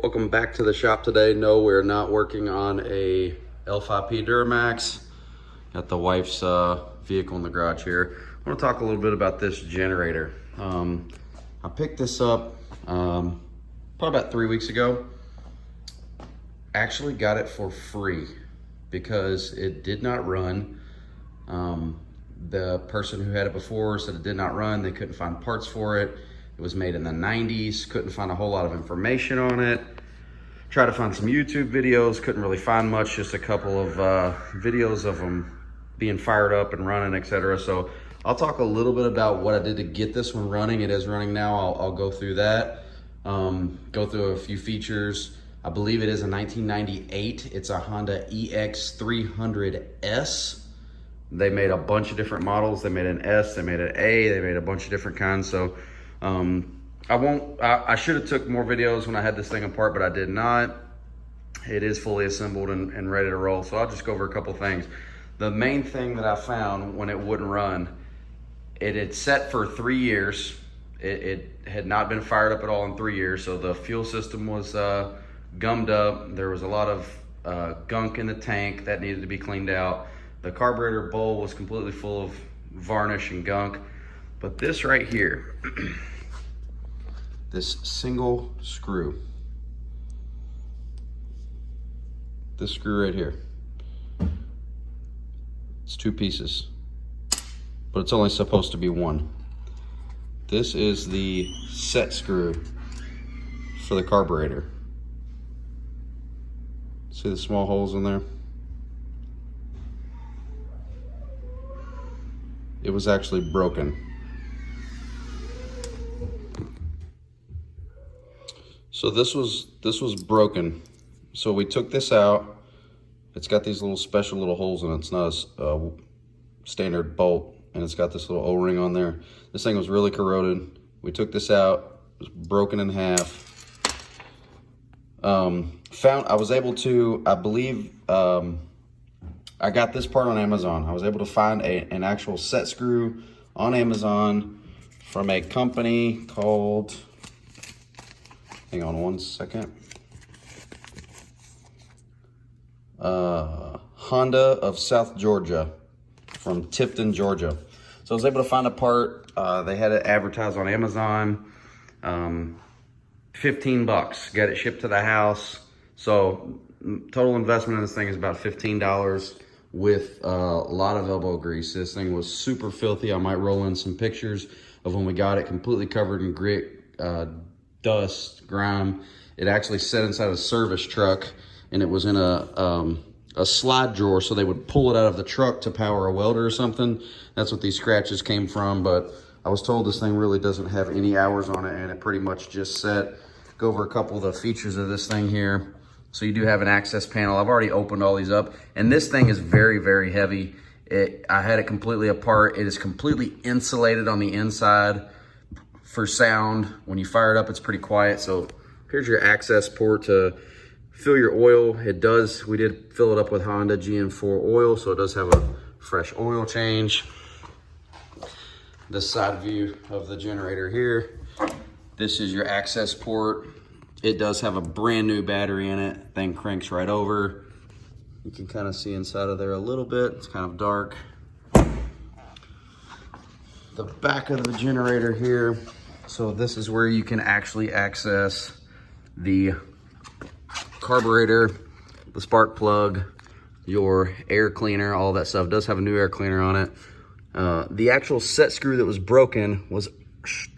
Welcome back to the shop today. No, we're not working on a L5P Duramax. Got the wife's vehicle in the garage here. I want to talk a little bit about this generator. I picked this up probably about 3 weeks ago. Actually got it for free because it did not run. The person who had it before said it did not run. They couldn't find parts for it. It was made in the 90s, couldn't find a whole lot of information on it. Tried to find some YouTube videos, couldn't really find much, just a couple of videos of them being fired up and running, etc. So I'll talk a little bit about what I did to get this one running. It is running now. I'll go through that, go through a few features. I believe it is a 1998. It's a Honda EX3300S. They made a bunch of different models. They made an S, they made an A, they made a bunch of different kinds. So I should have took more videos when I had this thing apart, but I did not. It is fully assembled and ready to roll. So I'll just go over a couple things. The main thing that I found when it wouldn't run, it had set for 3 years. It had not been fired up at all in 3 years. So the fuel system was gummed up. There was a lot of gunk in the tank that needed to be cleaned out. The carburetor bowl was completely full of varnish and gunk. But this right here, this single screw, this screw right here, it's 2 pieces, but it's only supposed to be 1. This is the set screw for the carburetor. See the small holes in there? It was actually broken. So this was broken. So we took this out. It's got these little special little holes in it. It's not a standard bolt, and it's got this little O-ring on there. This thing was really corroded. We took this out. It was broken in half. I was able to, I believe, I got this part on Amazon. I was able to find an actual set screw on Amazon from a company called, hang on one second, Honda of South Georgia, from Tifton, Georgia. So I was able to find a part. They had it advertised on Amazon. 15 bucks, got it shipped to the house. So total investment in this thing is about $15 with a lot of elbow grease. This thing was super filthy. I might roll in some pictures of when we got it, completely covered in grit, dust, grime. It actually sat inside a service truck, and it was in a slide drawer, so they would pull it out of the truck to power a welder or something. That's what these scratches came from. But I was told this thing really doesn't have any hours on it, and it pretty much just set. Go over a couple of the features of this thing here. So you do have an access panel. I've already opened all these up, and this thing is very, very heavy. I had it completely apart. It is completely insulated on the inside for sound. When you fire it up, it's pretty quiet. So here's your access port to fill your oil. We did fill it up with Honda GM4 oil, so it does have a fresh oil change. This side view of the generator here. This is your access port. It does have a brand new battery in it. Thing cranks right over. You can kind of see inside of there a little bit. It's kind of dark. The back of the generator here. So this is where you can actually access the carburetor, the spark plug, your air cleaner, all that stuff. It does have a new air cleaner on it. The actual set screw that was broken was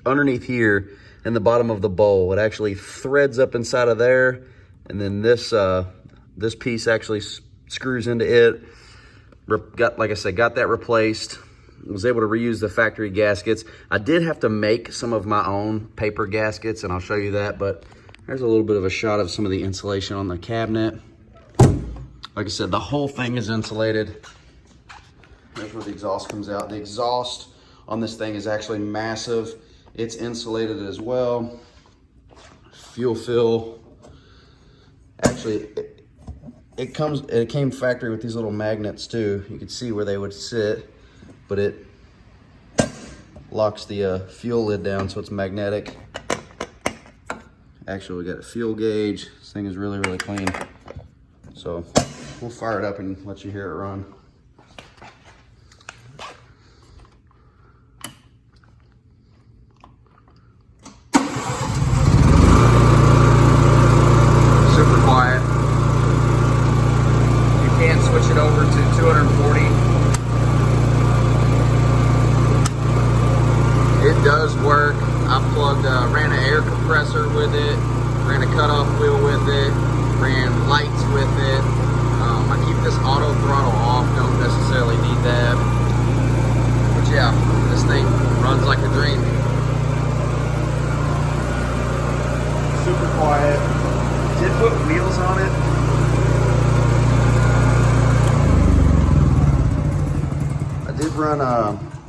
underneath here in the bottom of the bowl. It actually threads up inside of there, and then this piece actually screws into it. Like I said, got that replaced. Was able to reuse the factory gaskets. I did have to make some of my own paper gaskets, and I'll show you that, but there's a little bit of a shot of some of the insulation on the cabinet. Like I said, the whole thing is insulated. That's where the exhaust comes out. The exhaust on this thing is actually massive. It's insulated as well. Fuel fill. Actually, it came factory with these little magnets too. You can see where they would sit, but it locks the fuel lid down so it's magnetic. Actually, we got a fuel gauge. This thing is really, really clean. So we'll fire it up and let you hear it run. Super quiet. You can switch it over to 240. It does work. I plugged, ran an air compressor with it, ran a cutoff wheel with it, ran lights with it. I keep this auto throttle off, don't necessarily need that. But yeah, this thing runs like a dream. Super quiet. Did put wheels on it.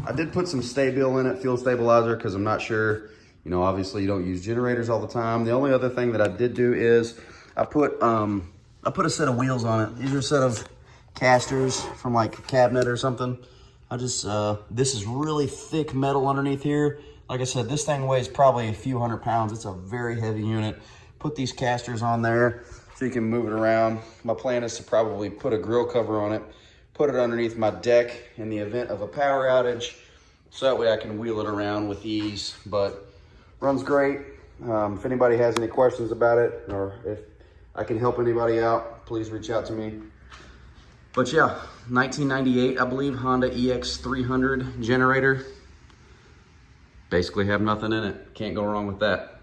I did put some Stabil in it, fuel stabilizer, because I'm not sure, you know, obviously you don't use generators all the time. The only other thing that I did do is I put a set of wheels on it. These are a set of casters from like a cabinet or something. I just, this is really thick metal underneath here. Like I said, this thing weighs probably a few hundred pounds. It's a very heavy unit. Put these casters on there so you can move it around. My plan is to probably put a grill cover on it, put it underneath my deck in the event of a power outage, so that way I can wheel it around with ease. But runs great. If anybody has any questions about it, or if I can help anybody out, please reach out to me. But yeah, 1998, I believe, Honda EX300 generator. Basically have nothing in it. Can't go wrong with that.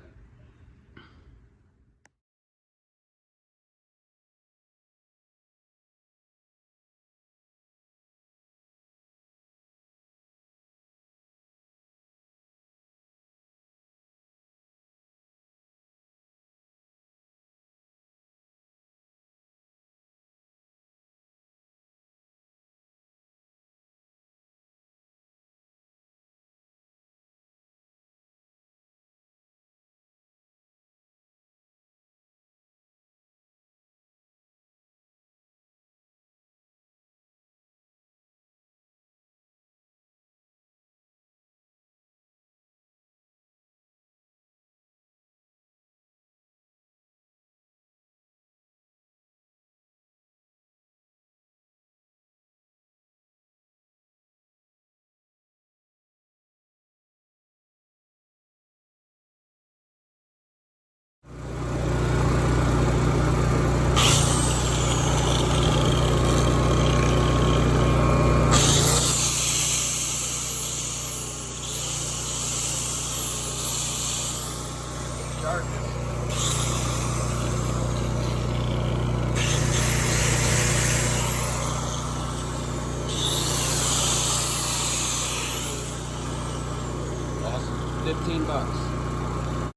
$15.